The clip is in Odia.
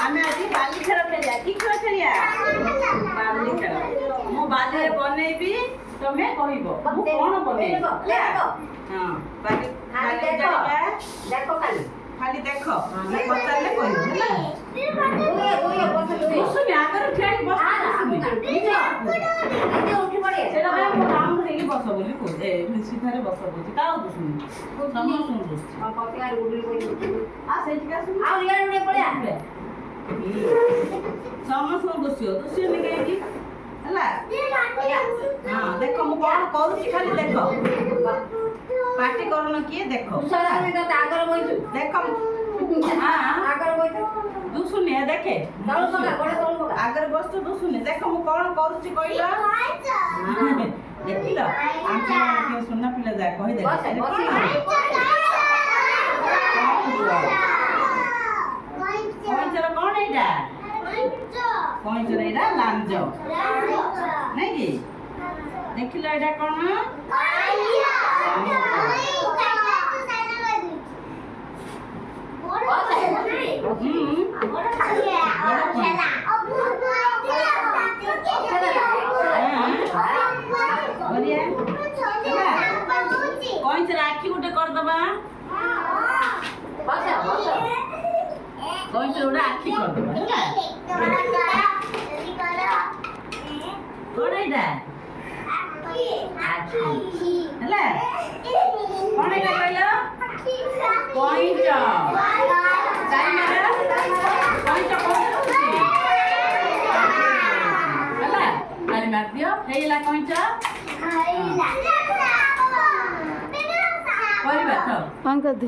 ଆମେ ଆଜି ବାଲି ଖେଳ ଖେଳିବା। କି ଖେଳ ଖେଳିବା? ବାଲି ଖେଳ। ମୁଁ ବାଲିରେ ବନେଇବି, ତମେ କହିବ ମୁଁ କଣ ବନେଇବି। ହଁ ବାଲି ଜାଣିବା। ଦେଖ ଖାଲି ଖାଲି ଦେଖ, ପଚାରିଲେ କହିବ ହେଲା। ବସୁନି ଆଗରେ ଠିଆ ହେଇକି ସେଇଟା ମୋ ରାଉଣ୍ଡ ହେଇକି ବସ ବୋଲି କହୁଛି। ସିଧାରେ ବସ କହୁଛି। କାହାକୁ ଦୁଶୁନି? ସମସ୍ତଙ୍କୁ ଦୁଶୁଛି। ସମସ୍ତଙ୍କୁ ଦୁଶିବ। ଦୁଶିବନି କାହିଁକି ହେଲା। ହଁ ଦେଖ ମୁଁ କଣ କରୁଛି, ଖାଲି ଦେଖ। ପାଟି କରୁନ କିଏ ଦେଖ। ଦେଖ ଦୁଶୁନି ଦେଖେ। ଆଗରେ ବସୁ ଦୁଶୁନି। ଦେଖ ମୁଁ କଣ କରୁଛି କହିଲ। ଦେଖିଲ ସୁନା ପିଲା ଯା କହିଦେଲେ। କଇଁଚର କଣ ଏଇଟା? କଇଁଚର ଏଇଟା ଲାଞ୍ଜ ନାଇଁ କି? ଦେଖିଲ ଏଇଟା କଣ? କଇଁଚର ଆଖି ଗୋଟେ କରିଦବା। କଇଁଚର ଗୋଟେ ଆଖି କରିଦବା ହେଲା। କଣ ଏଇଟା? ଆଖି ହେଲା। କଣ ଏଇଟା କହିଲ? କଇଁଚ। ହେଲା ତାଳି ମାରିଦିଅ। ହେଇଗଲା କଇଁଚ। କରିବା କଣ କରିଦି